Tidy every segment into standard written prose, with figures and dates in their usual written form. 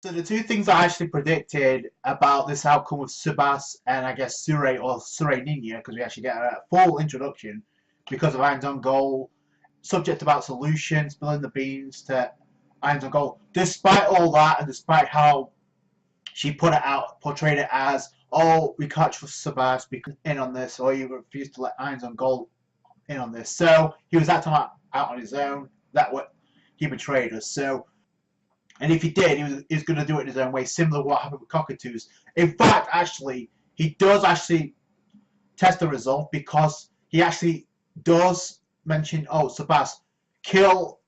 So the two things I actually predicted about this outcome of Subas and I guess Tsuare or Tsuare Ninja, because we actually get a full introduction because of Ainz on goal, subject about solutions, spilling the beans to Ainz on goal. Despite all that, and despite how she put it out, portrayed it as, oh, we can't trust Subas because in on this, or you refuse to let Ainz on goal in on this. So he was acting out on his own. That what he betrayed us. So and if he did, he was going to do it in his own way, similar to what happened with Cockatoos. In fact, actually, he does actually test the resolve because he actually does mention, oh, Sabas, kill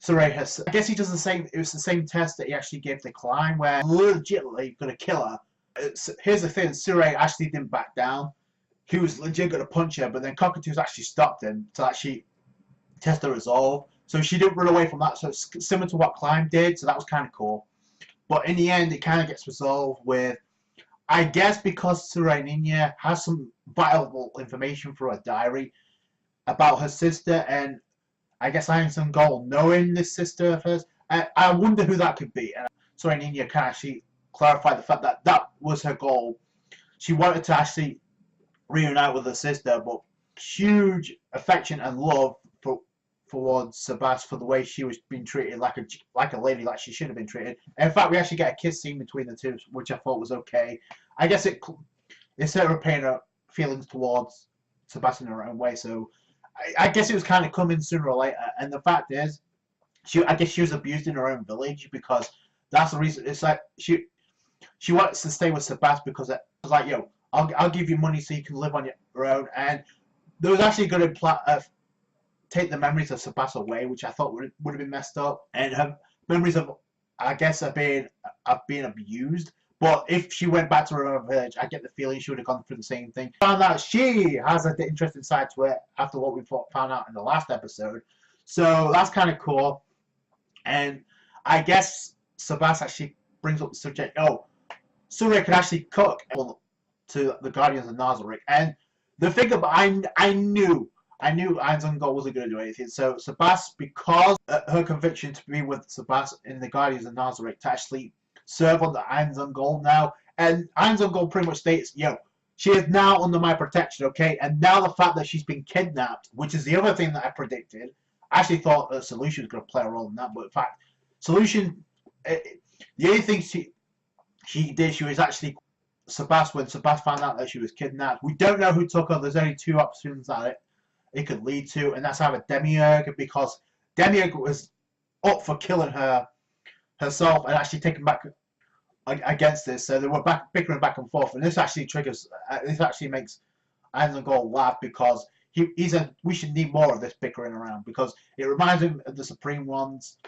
Soraya. I guess he does the same. It was the same test that he actually gave to Klein, where legitimately going to kill her. Here's the thing: Soraya actually didn't back down. He was legit going to punch her, but then Cockatoos actually stopped him to actually test the resolve. So she didn't run away from that. So it's similar to what Climb did. So that was kind of cool. But in the end, it kind of gets resolved with, I guess, because Tsuare has some vital information for her diary about her sister, and I guess I am some goal knowing this sister of hers. I wonder who that could be. And Tsuare can actually clarify the fact that that was her goal. She wanted to actually reunite with her sister, but huge affection and love towards Sabas for the way she was being treated like a lady, like she should have been treated. And in fact, we actually get a kiss scene between the two, which I thought was okay. I guess it's her paying her feelings towards Sabas in her own way. So I guess it was kind of coming sooner or later. And the fact is, I guess she was abused in her own village because that's the reason. It's like she wants to stay with Sabas because it was like, yo, I'll give you money so you can live on your own. And there was actually going to take the memories of Sabas away, which I thought would have been messed up, and her memories of, I guess, are being abused. But if she went back to her village, I get the feeling she would have gone through the same thing. Found out she has an interesting side to it after what we found out in the last episode, so that's kind of cool. And I guess Sabas actually brings up the subject. Oh, Tsuare can actually cook to the Guardians of Nazarick, and the thing about I knew Ainz on goal wasn't going to do anything. So Sabas, because her conviction to be with Sabas in the Guardians of Nazarick to actually serve under Ainz on goal now, and Ainz on goal pretty much states, yo, she is now under my protection, okay? And now the fact that she's been kidnapped, which is the other thing that I predicted, I actually thought that Solution was going to play a role in that, but in fact, Solution, the only thing she did, she was actually Sabas when Sabas found out that she was kidnapped. We don't know who took her. There's only two options that it could lead to, and that's either Demiurge, because Demiurge was up for killing her herself and actually taking back against this, so they were bickering back and forth, and this actually makes Ainz on goal laugh because he said we should need more of this bickering around because it reminds him of the Supreme Ones,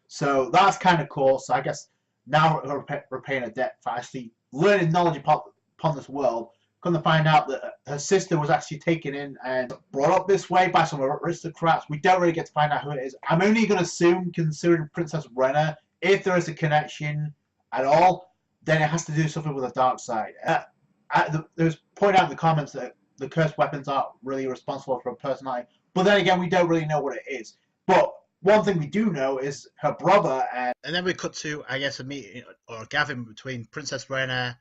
so that's kind of cool. So I guess now we're repaying a debt for actually learning knowledge upon this world. Come to find out that her sister was actually taken in and brought up this way by some aristocrats. We don't really get to find out who it is. I'm only going to assume, considering Princess Renner, if there is a connection at all, then it has to do something with the dark side. There was pointed out in the comments that the cursed weapons aren't really responsible for her personality, but then again, we don't really know what it is. But one thing we do know is her brother, and then we cut to, I guess, a meeting or a gathering between Princess Renner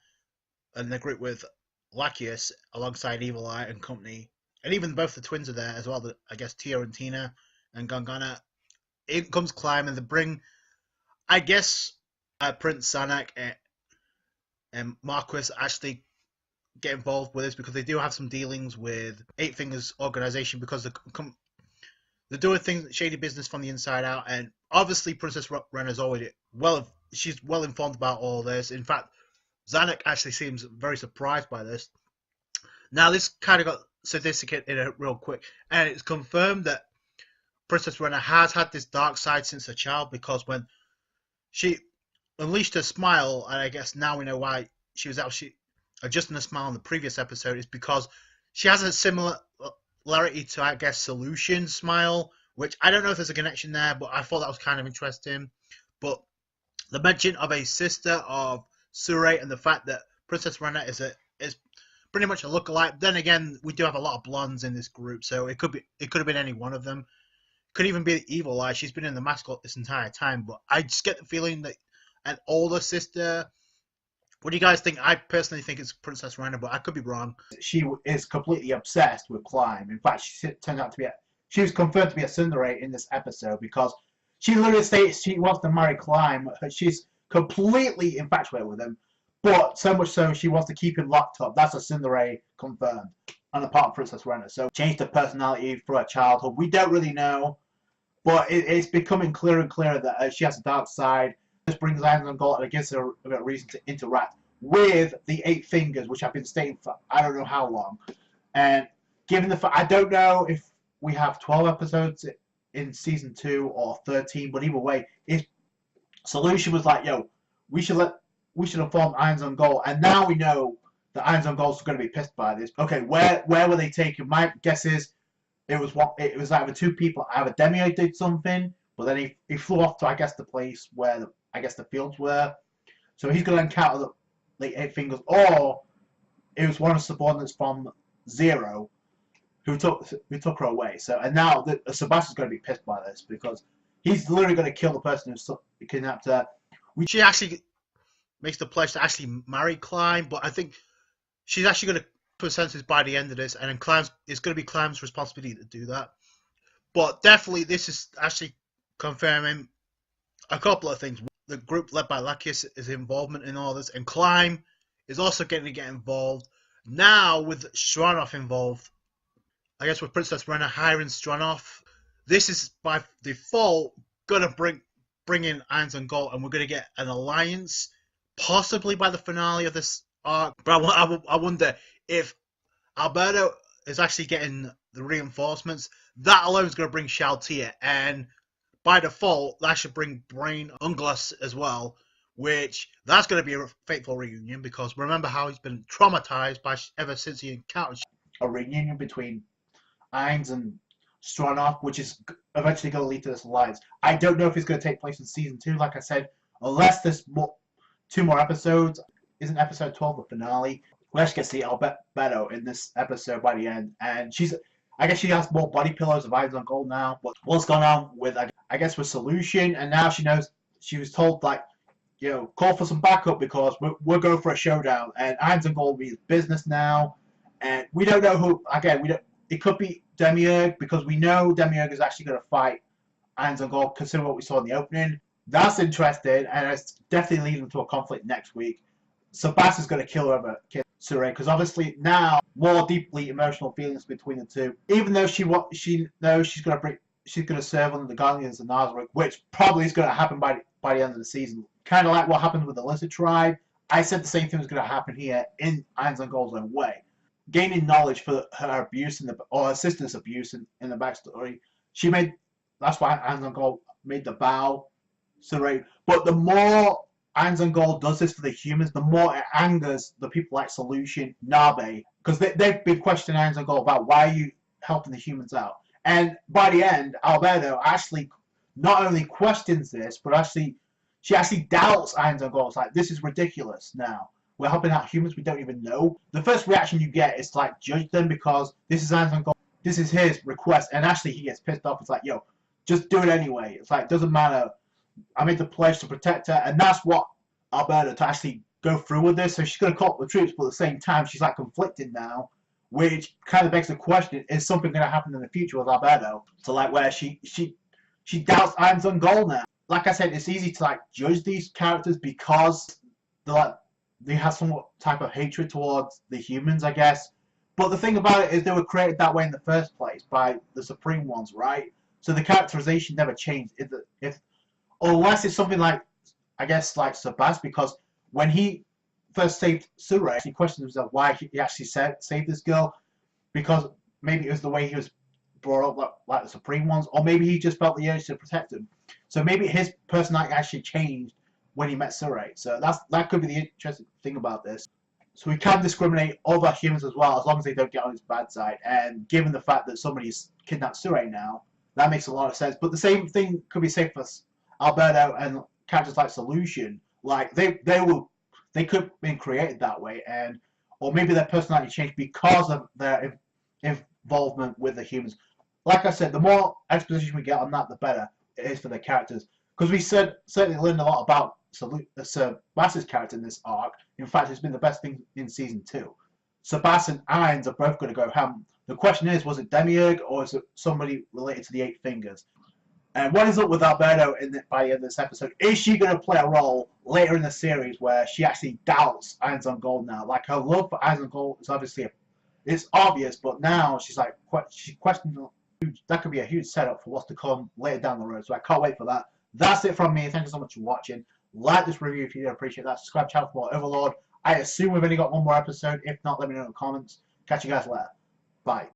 and the group with Lackius alongside Evil Eye and company, and even both the twins are there as well. I guess Tia and Tina and Gongana. In comes Climb, and they bring, I guess, Prince Zanuck and Marquis actually get involved with this because they do have some dealings with Eight Fingers organization because they're doing things, shady business from the inside out, and obviously Princess Renner's already she's well informed about all this. In fact, Zanuck actually seems very surprised by this. Now, this kind of got sophisticated real quick, and it's confirmed that Princess Renner has had this dark side since a child because when she unleashed her smile, and I guess now we know why she was actually adjusting her smile in the previous episode, is because she has a similarity to, I guess, Solution's smile, which I don't know if there's a connection there, but I thought that was kind of interesting. But the mention of a sister of Tsuare and the fact that Princess Renner is pretty much a lookalike. Then again, we do have a lot of blondes in this group, so it could have been any one of them. Could even be Evil Eye. She's been in the mask this entire time, but I just get the feeling that an older sister. What do you guys think? I personally think it's Princess Renner, but I could be wrong. She is completely obsessed with Climb. In fact, she turned out to be she was confirmed to be a Tsundere in this episode because she literally states she wants to marry Climb. She's completely infatuated with him, but so much so she wants to keep him locked up. That's a Tsundere confirmed on the part of Princess Renner. So changed her personality through her childhood. We don't really know, but it's becoming clearer and clearer that she has a dark side. This brings Ainz on Gold and it gives her a bit of reason to interact with the 8 fingers, which I've been stating for I don't know how long. And given the fact, I don't know if we have 12 episodes in season 2 or 13, but either way, if Solution was like, yo, we should inform Ainz on Gold, and now we know that Ainz on Gold's going to be pissed by this. Okay, where were they taken? My guess is it was either 2 people. Either Demiurge did something, but then he flew off to, I guess, the place where I guess the fields were. So he's going to encounter the 8 fingers, or it was one of the subordinates from Zero who took her away. So and now Sebastian's going to be pissed by this because he's literally going to kill the person who kidnapped her. She actually makes the pledge to actually marry Climb, but I think she's actually going to put senses by the end of this, and then it's going to be Climb's responsibility to do that. But definitely, this is actually confirming a couple of things. The group led by Lakius is involvement in all this, and Climb is also getting to get involved. Now, with Stronov involved, I guess with Princess Renner hiring Stronov, this is by default going to bring in Ainz on Gold, and we're going to get an alliance, possibly by the finale of this arc. But I wonder if Albedo is actually getting the reinforcements. That alone is going to bring Shaltia, and by default, that should bring Brain Unglas as well, which that's going to be a fateful reunion because remember how he's been traumatized ever since he encountered a reunion between Ainz and Stronov, which is eventually going to lead to this alliance. I don't know if it's going to take place in season 2, like I said, unless there's 2 more episodes. Isn't episode 12 the finale? We actually get to see Albedo in this episode by the end, and I guess she has more body pillows of Ainz on Gold now. But what's going on with, I guess, with Solution, and now she knows, she was told, like, you know, call for some backup because we're going for a showdown, and Ainz on Gold means business now, and we don't know who, again, it could be Demiurge, because we know Demiurge is actually going to fight Ainz on Gold, considering what we saw in the opening. That's interesting, and it's definitely leading to a conflict next week. Sebastian's going to kill Tsuare, because obviously now more deeply emotional feelings between the two. Even though she knows she's going to serve under the Guardians of Nazareth, which probably is going to happen by the end of the season. Kind of like what happened with the Lizard Tribe. I said the same thing was going to happen here in Ainz on Gold's own way. Gaining knowledge for her abuse or her sister's abuse in the backstory, that's why Ainz on Gold made the vow. But the more Ainz on Gold does this for the humans, the more it angers the people like Solution, Nabe, because they've been questioning Ainz on Gold about why are you helping the humans out. And by the end, Albedo actually not only questions this, but she actually doubts Ainz on Gold. It's like, this is ridiculous now. We're helping out humans we don't even know. The first reaction you get is to, like, judge them because this is Ainz on Gold. This is his request. And actually he gets pissed off. It's like, yo, just do it anyway. It's like, doesn't matter. I made the pledge to protect her. And that's what Albedo to actually go through with this. So she's going to call up the troops, but at the same time, she's, like, conflicted now. Which kind of begs the question, is something going to happen in the future with Albedo? So, like, where she doubts Ainz on Gold now. Like I said, it's easy to, like, judge these characters because they have some type of hatred towards the humans, I guess. But the thing about it is they were created that way in the first place by the Supreme Ones, right? So the characterization never changed. Unless it's something like, I guess, like Sebastian, because when he first saved Tsuare, he questioned himself why he actually saved this girl, because maybe it was the way he was brought up like the Supreme Ones, or maybe he just felt the urge to protect him. So maybe his personality actually changed when he met Tsuare. So that could be the interesting thing about this. So we can discriminate over humans as well, as long as they don't get on his bad side. And given the fact that somebody's kidnapped Tsuare now, that makes a lot of sense. But the same thing could be said for Albedo and characters like Solution. Like they could have been created that way, or maybe their personality changed because of their involvement with the humans. Like I said, the more exposition we get on that, the better it is for the characters. Because we certainly learned a lot about Sebas's character in this arc. In fact, it's been the best thing in season 2. Sebas and Ainz are both going to go ham. The question is, was it Demiurge or is it somebody related to the 8 Fingers? And what is up with Albedo by the end of this episode? Is she going to play a role later in the series where she actually doubts Ainz on Gold now? Like, her love for Ainz on Gold is obviously it's obvious, but now she's like she's questioning. That could be a huge setup for what's to come later down the road. So I can't wait for that. That's it from me. Thank you so much for watching. Like this review if you did appreciate that. Subscribe to the channel for more Overlord. I assume we've only got one more episode. If not, let me know in the comments. Catch you guys later. Bye.